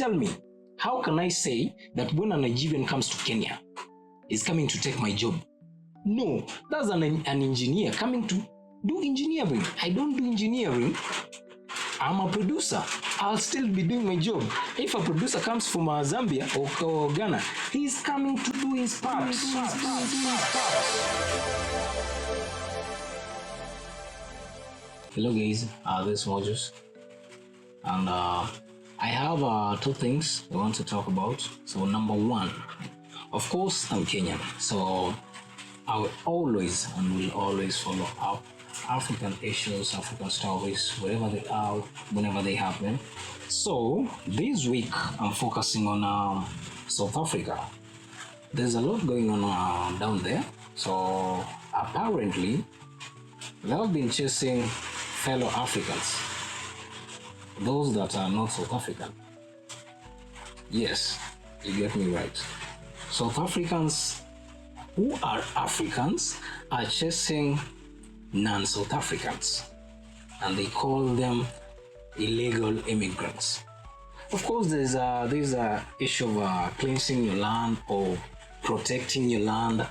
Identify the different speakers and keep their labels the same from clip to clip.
Speaker 1: Tell me, how can I say that when a Nigerian comes to Kenya, is coming to take my job? No, that's an engineer coming to do engineering. I don't do engineering. I'm a producer. I'll still be doing my job. If a producer comes from Zambia or Ghana, he's coming to do his part. Hello guys, this is Moses, and I have two things I want to talk about. So number one, of course, I'm Kenyan, so I will always and will always follow up African issues, African stories, wherever they are, whenever they happen. So this week I'm focusing on South Africa. There's a lot going on down there. So apparently they have been chasing fellow Africans, those that are not South African. Yes, you get me right. South Africans who are Africans are chasing non-South Africans, and they call them illegal immigrants. Of course, there's a issue of cleansing your land or protecting your land.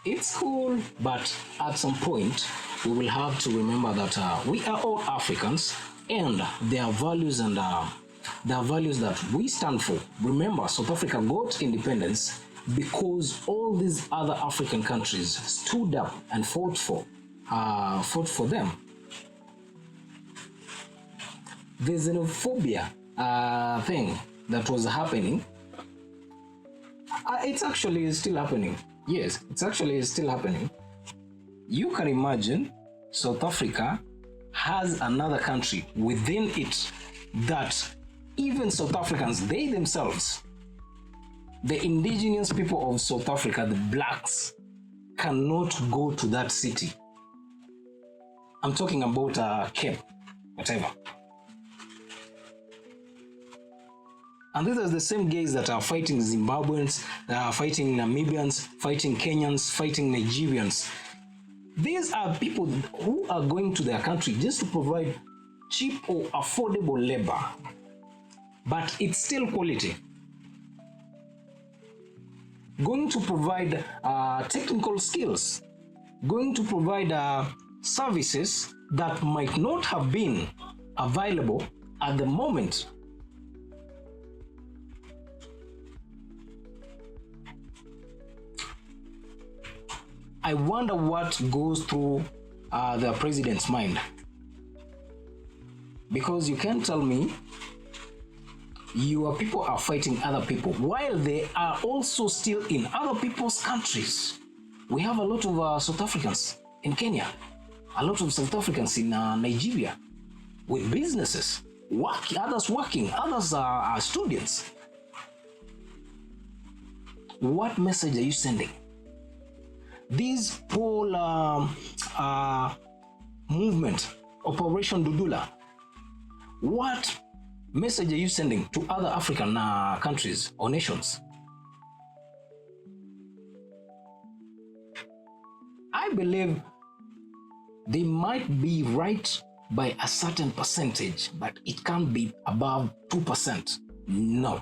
Speaker 1: It's cool, but at some point we will have to remember that we are all Africans, and there are values and there are values that we stand for. Remember, South Africa got independence because all these other African countries stood up and fought for them. The xenophobia thing that was happening, it's actually still happening. Yes, it's actually still happening. You can imagine South Africa has another country within it that even South Africans, they themselves, the indigenous people of South Africa, the blacks, cannot go to that city. I'm talking about Cape, whatever. And these are the same guys that are fighting Zimbabweans, fighting Namibians, fighting Kenyans, fighting Nigerians. These are people who are going to their country just to provide cheap or affordable labor. But it's still quality. Going to provide technical skills, going to provide services that might not have been available at the moment. I wonder what goes through the president's mind, because you can't tell me your people are fighting other people while they are also still in other people's countries. We have a lot of South Africans in Kenya, a lot of South Africans in Nigeria with businesses, others working, others are students. What message are you sending? This whole movement, Operation Dudula, what message are you sending to other African countries or nations? I believe they might be right by a certain percentage, but it can't be above 2%. No.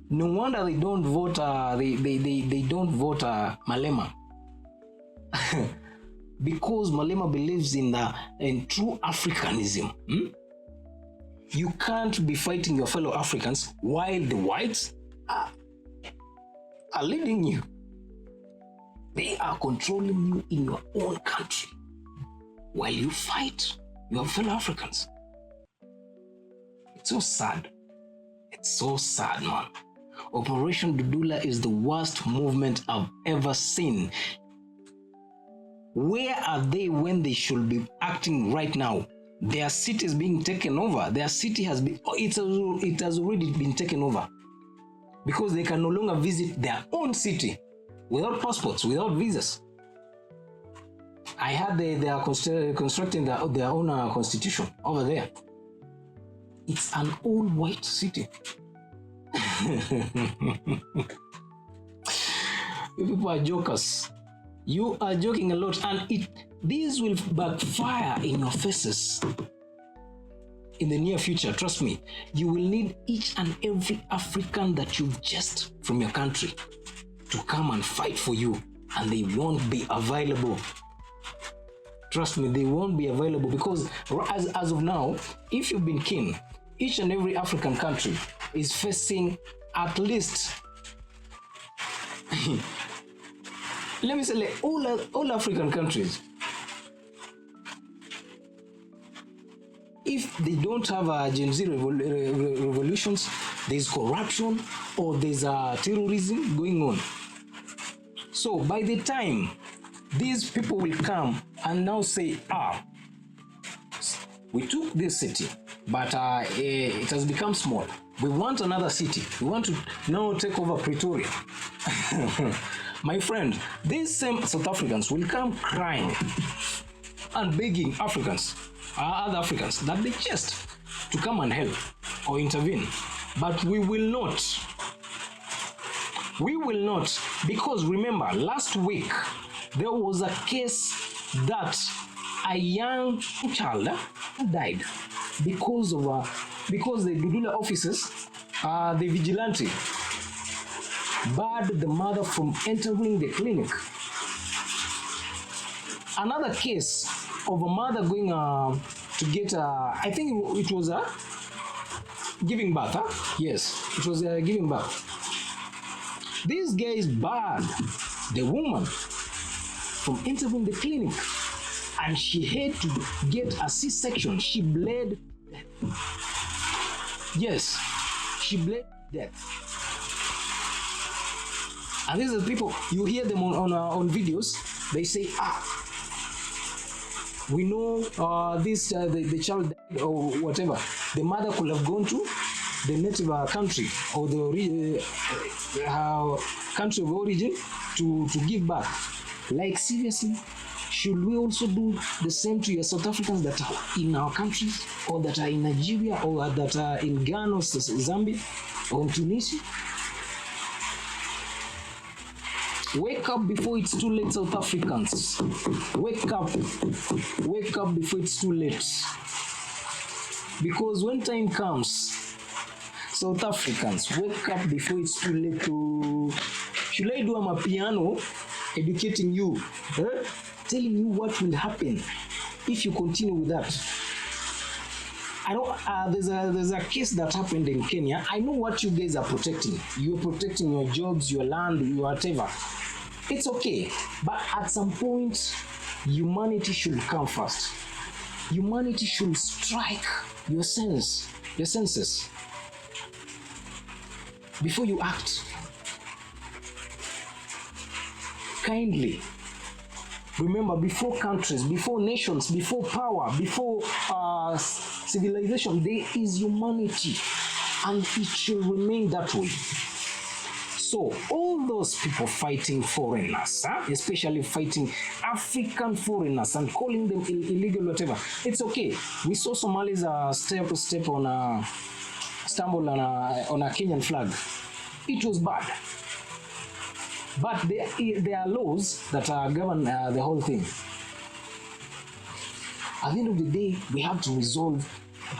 Speaker 1: No wonder they don't vote. They don't vote Malema, because Malema believes in true Africanism. You can't be fighting your fellow Africans while the whites are leading you. They are controlling you in your own country while you fight your fellow Africans. It's so sad. It's so sad, man. Operation Dudula is the worst movement I've ever seen. Where are they when they should be acting right now? Their city is being taken over. Their city has been, it has already been taken over, because they can no longer visit their own city without passports, without visas. I heard they are constructing their own constitution over there. It's an old white city. You people are jokers. You are joking a lot, and this will backfire in your faces. in the near future, trust me, you will need each and every African that you've chased from your country to come and fight for you, and they won't be available. Trust me, they won't be available, because as of now, if you've been keen, each and every African country is facing at least let me say, like, all African countries, if they don't have a Gen Z revolutions, there's corruption or there's terrorism going on. So by the time these people will come and now say, we took this city, but it has become small. We want another city. We want to now take over Pretoria. My friend, these same South Africans will come crying and begging Africans, other Africans, that they just to come and help or intervene. But we will not. We will not, because remember, last week there was a case that a young child died because of the Dudula officers, the vigilante, barred the mother from entering the clinic. Another case of a mother going to get I think it was a giving birth. Yes, it was giving birth. These guys barred the woman from entering the clinic, and she had to get a C-section. She bled death. Yes, she bled death. And these are the people, you hear them on videos, they say, we know the child died or whatever. The mother could have gone to the native country or the country of origin to give birth. Like, seriously, should we also do the same to your South Africans that are in our countries, or that are in Nigeria, or that are in Ghana or Zambia or in Tunisia? Wake up before it's too late, South Africans. Wake up. Wake up before it's too late. Because when time comes, South Africans, wake up before it's too late to... Should I do a piano educating you? Telling you what will happen if you continue with that. I know there's a case that happened in Kenya. I know what you guys are protecting. You're protecting your jobs, your land, your whatever. It's okay. But at some point, humanity should come first. Humanity should strike your senses before you act. Kindly remember, before countries, before nations, before power, before civilization, there is humanity, and it should remain that way. So all those people fighting foreigners, especially fighting African foreigners and calling them illegal, whatever, it's okay. We saw Somalis stumble on a Kenyan flag. It was bad. But there are laws that govern the whole thing. At the end of the day, we have to resolve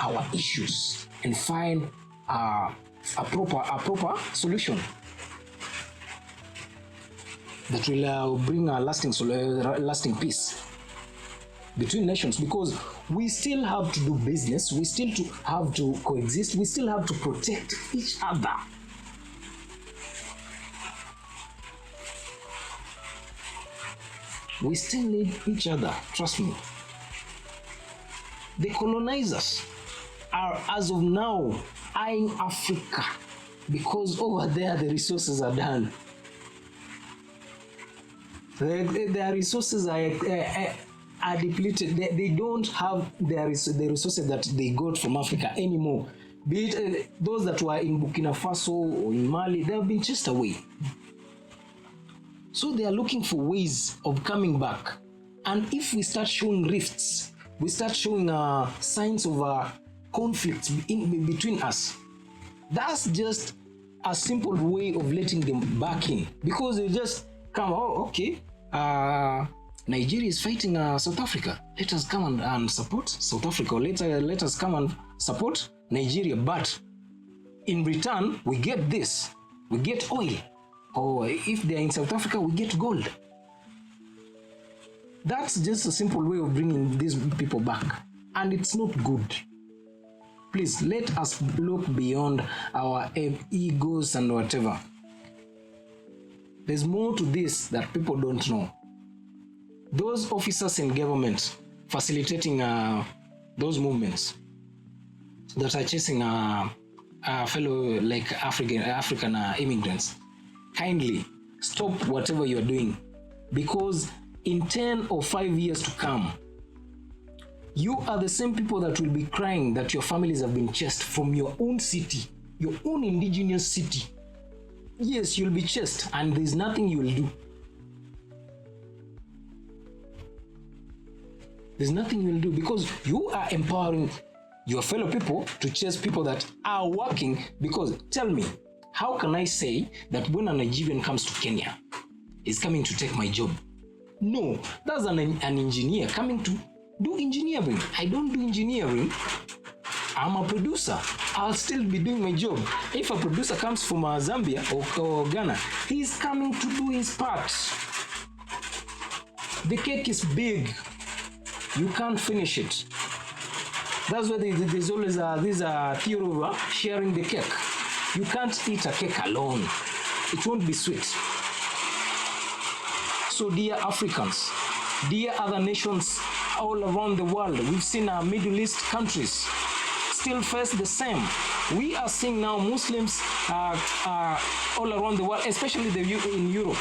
Speaker 1: our issues and find a proper solution that will bring a lasting peace between nations, because we still have to do business, we still have to coexist, we still have to protect each other. We still need each other, trust me. The colonizers are, as of now, eyeing Africa because over there the resources are done. Their resources are depleted. They don't have the resources that they got from Africa anymore. Be it those that were in Burkina Faso or in Mali, they have been chased away. So they are looking for ways of coming back. And if we start showing rifts, we start showing signs of conflict between us, that's just a simple way of letting them back in. Because they just come, oh, okay, Nigeria is fighting South Africa. Let us come and support South Africa. Let us come and support Nigeria. But in return, we get this. We get oil. Or if they are in South Africa, we get gold. That's just a simple way of bringing these people back. And it's not good. Please, let us look beyond our egos and whatever. There's more to this that people don't know. Those officers in government facilitating those movements that are chasing fellow like African immigrants, kindly stop whatever you're doing, because in 10 or 5 years to come, you are the same people that will be crying that your families have been chased from your own city, your own indigenous city. Yes, you'll be chased and there's nothing you will do. There's nothing you will do because you are empowering your fellow people to chase people that are working. Because tell me, how can I say that when a Nigerian comes to Kenya, is coming to take my job? No, that's an engineer coming to do engineering. I don't do engineering. I'm a producer. I'll still be doing my job. If a producer comes from Zambia or Ghana, he's coming to do his part. The cake is big. You can't finish it. That's why there's always this theory of sharing the cake. You can't eat a cake alone. It won't be sweet. So dear Africans, dear other nations all around the world, we've seen our Middle East countries still face the same. We are seeing now Muslims all around the world, especially in Europe,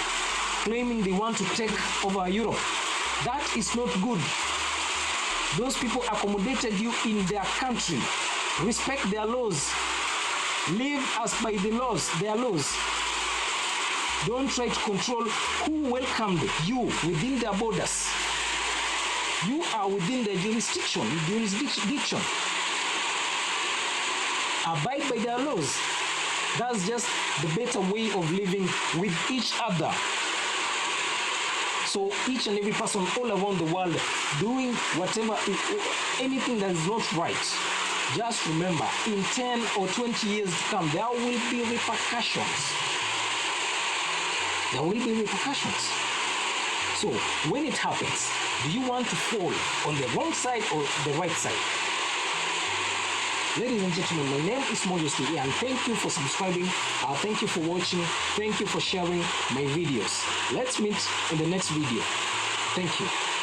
Speaker 1: claiming they want to take over Europe. That is not good. Those people accommodated you in their country. Respect their laws. Live as by the laws, their laws. Don't try to control who welcomed you within their borders. You are within their jurisdiction. Abide by their laws. That's just the better way of living with each other. So each and every person all around the world doing whatever, anything that is not right, just remember, in 10 or 20 years to come, there will be repercussions. There will be repercussions. So when it happens, do you want to fall on the wrong side or the right side? Ladies and gentlemen, my name is Moses TV, and thank you for subscribing, thank you for watching, thank you for sharing my videos. Let's meet in the next video. Thank you.